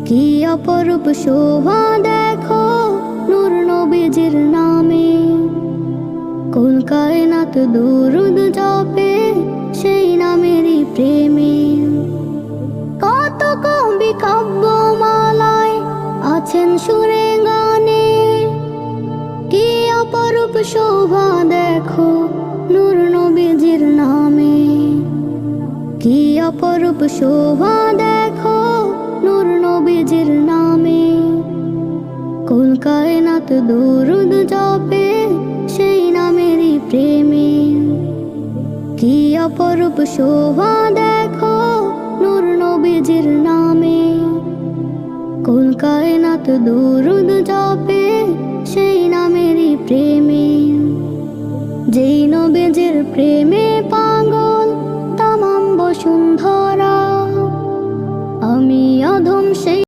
কি অপরূপ শোভা দেখো নূর নবীজির নামে, কুল কায়নাত দুরুদ জপে সেই নামেরই প্রেমে। কত কবি কাব্যমালায় আছেন সুরে গানে, কি অপরূপ শোভা দেখো নূর নবীজির নামে, কি অপরূপ শোভা দেখো নূর নবীজির নামে, কুল কায়নাত দুরুদ জপে সেই নামেরই প্রেমে। কি অপরূপ শোভা দেখো নূর নবীজির নামে, কুল কায়নাত দুরুদ জপে সেই নামেরই প্রেমে। যেই নবীজির প্রেমে